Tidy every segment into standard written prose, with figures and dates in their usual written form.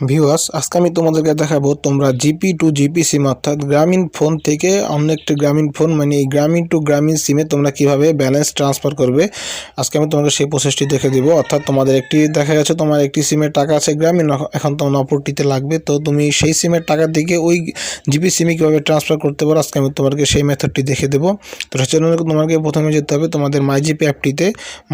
Viewers, আজকে আমি তোমাদেরকে দেখাবো তোমরা জিপি টু জিপি সিম অর্থাৎ গ্রামীণ ফোন থেকে অন্য একটি গ্রামীণ ফোন মানে এই গ্রামীণ টু গ্রামীণ সিমে তোমরা কিভাবে ব্যালেন্স ট্রান্সফার করবে। আজকে আমি তোমাকে সেই প্রসেসটি দেখে দিব। অর্থাৎ তোমাদের একটি দেখা গেছে তোমার একটি সিমের টাকা আছে গ্রামীণ, এখন তোমার অপরটিতে লাগবে, তো তুমি সেই সিমের টাকা থেকে ওই জিপি সিমে কীভাবে ট্রান্সফার করতে পারো আজকে আমি তোমাকে সেই মেথডটি দেখে দেবো। তো সেজন্য তোমাকে প্রথমে যেতে হবে তোমাদের মাইজিপি অ্যাপটিতে।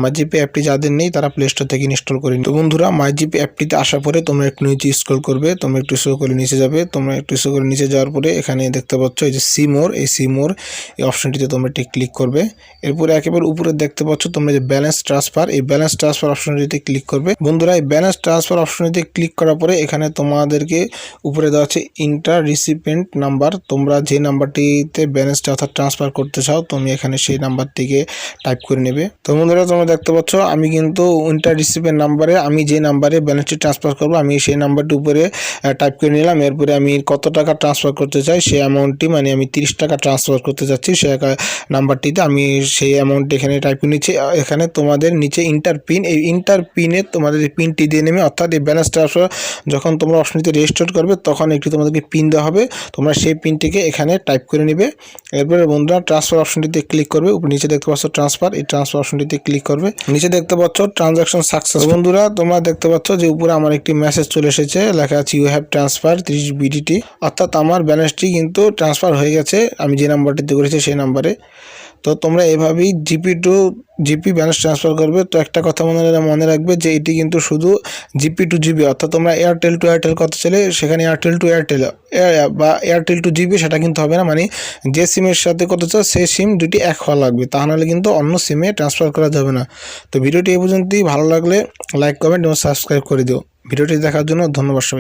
মাইজিপি অ্যাপটি যাদের নেই তারা প্লে স্টোর থেকে ইনস্টল করে নিন। তো বন্ধুরা, মাইজিপি অ্যাপটিতে আসার পরে তোমরা একটু নিচে স্ক্রল করবে, তোমরা একটু স্ক্রল করে নিচে যাবে। তোমরা একটু স্ক্রল করে নিচে যাওয়ার পরে এখানে দেখতে পাচ্ছ এই যে সি মোর, এই সি মোর এই অপশনটিতে তোমরা একটি ক্লিক করবে। এরপরে একেবারে উপরে দেখতে পাচ্ছ তোমরা যে ব্যালেন্স ট্রান্সফার, এই ব্যালেন্স ট্রান্সফার অপশনটিতে ক্লিক করবে। বন্ধুরা, এই ব্যালেন্স ট্রান্সফার অপশনটিতে ক্লিক করার পরে এখানে তোমাদেরকে উপরে দেওয়া আছে ইন্টার রিসিপিয়েন্ট নাম্বার। তোমরা যে নাম্বারটিতে ব্যালেন্সটা অর্থাৎ ট্রান্সফার করতে চাও তুমি এখানে সেই নাম্বারটিকে টাইপ করে নেবে। তো বন্ধুরা, তোমরা দেখতে পাচ্ছ আমি কিন্তু ইন্টার রিসিপিয়েন্ট নাম্বারে আমি যে নাম্বারে ব্যালেন্সটি ট্রান্সফার করবো আমি সেই নাম্বারটি উপরে টাইপ করে নিলাম। এরপরে আমি কত টাকা ট্রান্সফার করতে চাই সেই অ্যামাউন্টটি, মানে আমি 30 টাকা ট্রান্সফার করতে চাচ্ছি সেই নাম্বারটিতে আমি সেই অ্যামাউন্টটি এখানে টাইপ করে নিচ্ছি। এখানে তোমাদের নিচে ইন্টার পিন, এই ইন্টার পিনে তোমাদের এই পিনটি দিয়ে নেবে। অর্থাৎ এই ব্যালেন্স ট্রান্সফার যখন তোমরা অপশনটিতে রেজিস্টার করবে তখন একটি তোমাদেরকে পিন দেওয়া হবে, তোমরা সেই পিনটিকে এখানে টাইপ করে নেবে। এরপরে বন্ধুরা ট্রান্সফার অপশনটিতে ক্লিক করবে। উপরে নিচে দেখতে পাচ্ছ ট্রান্সফার, এই ট্রান্সফার অপশনটিতে ক্লিক করবে। নিচে দেখতে পাচ্ছ ট্রানজাকশন সাকসেস। বন্ধুরা, তোমরা দেখতে পাচ্ছ যে উপরে আমার একটি মেসেজ চলে এসেছে, লেখা আছে ইউ হ্যাভ ট্রান্সফার 30 BDT, অর্থাৎ আমার ব্যালেন্সটি কিন্তু ট্রান্সফার হয়ে গেছে আমি যে নাম্বারটিতে করেছি সেই নাম্বারে। তো তোমরা এভাবেই GP to GP balance transfer করবে। তো একটা কথা মনে রাখবে যে এটি কিন্তু শুধু জিপি টু জিবি, অর্থাৎ তোমরা এয়ারটেল টু এয়ারটেল করতে চাইলে সেখানে এয়ারটেল টু এয়ারটেল বা এয়ারটেল টু জিবি সেটা কিন্তু হবে না, মানে যে সিমের সাথে করতে চাও সেই সিম দুটি এক হওয়া লাগবে, তা নাহলে কিন্তু অন্য সিমে ট্রান্সফার করা যাবে না। তো ভিডিওটি এই পর্যন্তই, ভালো লাগলে লাইক কমেন্ট এবং সাবস্ক্রাইব করে দিও। ভিডিওটি দেখার জন্য ধন্যবাদ সবাই।